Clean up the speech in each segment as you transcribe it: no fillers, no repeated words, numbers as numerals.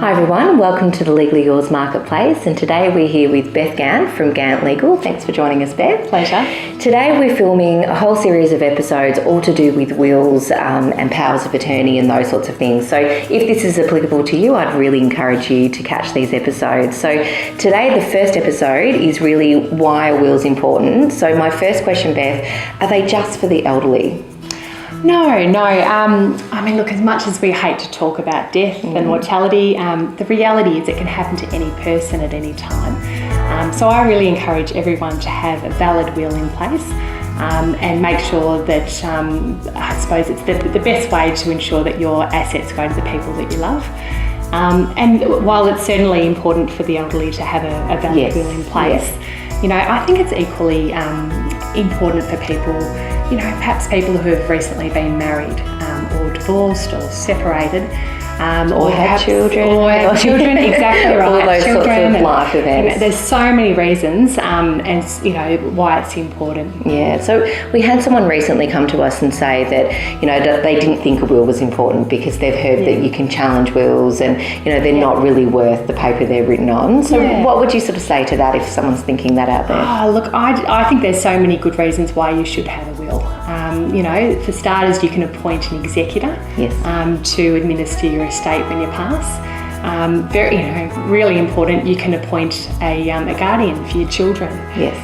Hi everyone, welcome to the Legally Yours Marketplace, and today we're here with Beth Gant from Gant Legal. Thanks for joining us, Beth. Pleasure. Today we're filming a whole series of episodes all to do with wills and powers of attorney and those sorts of things. So if this is applicable to you, I'd really encourage you to catch these episodes. So today the first episode is really why a will's important. So my first question, Beth, are they just for the elderly? No. I mean, look, as much as we hate to talk about death and mortality, the reality is it can happen to any person at any time. So I really encourage everyone to have a valid will in place and make sure that, I suppose it's the best way to ensure that your assets go to the people that you love. And while it's certainly important for the elderly to have a valid will in place, you know, I think it's equally important for people, you know, perhaps people who have recently been married or divorced or separated or had children. Exactly right. All those sorts of life events. You know, there's so many reasons as you know why it's important. Yeah, so we had someone recently come to us and say that, you know, that they didn't think a will was important because they've heard that you can challenge wills and, you know, they're not really worth the paper they're written on. So what would you sort of say to that if someone's thinking that out there? Oh, look, I think there's so many good reasons why you should have a will. You know, for starters, you can appoint an executor to administer your estate when you pass. Very, you know, really important. You can appoint a guardian for your children. Yes.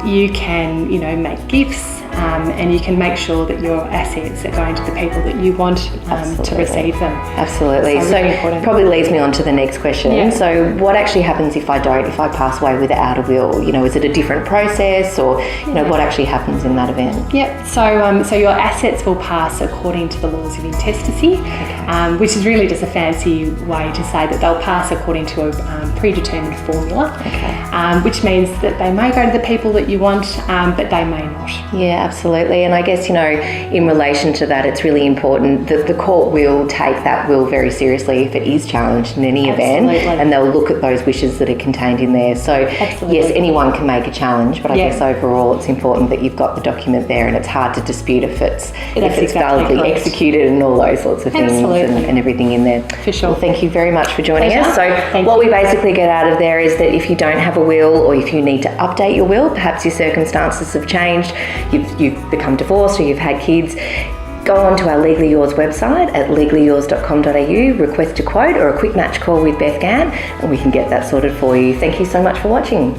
You can, you know, make gifts, and you can make sure that your assets are going to the people that you want to receive them. Absolutely. So really important. Probably leads me on to the next question. Yeah. So what actually happens if I pass away without a will? You know, is it a different process, or, you know, what actually happens in that event? Yep. So your assets will pass according to the laws of intestacy, which is really just a fancy way to say that they'll pass according to a predetermined formula, which means that they may go to the people that you want, but they may not. Yeah, absolutely. And I guess, you know, in relation to that, it's really important that the court will take that will very seriously if it is challenged in any event, and they'll look at those wishes that are contained in there. So yes, anyone can make a challenge, but I guess overall it's important that you've got the document there, and it's hard to dispute if it's validly executed and all those sorts of things and everything in there. For sure. Well, thank you very much for joining us. So what we basically get out of there is that if you don't have a will, or if you need to update your will, perhaps your circumstances have changed, you've become divorced or you've had kids, go on to our Legally Yours website at legallyyours.com.au, request a quote or a quick match call with Beth Gant, and we can get that sorted for you. Thank you so much for watching.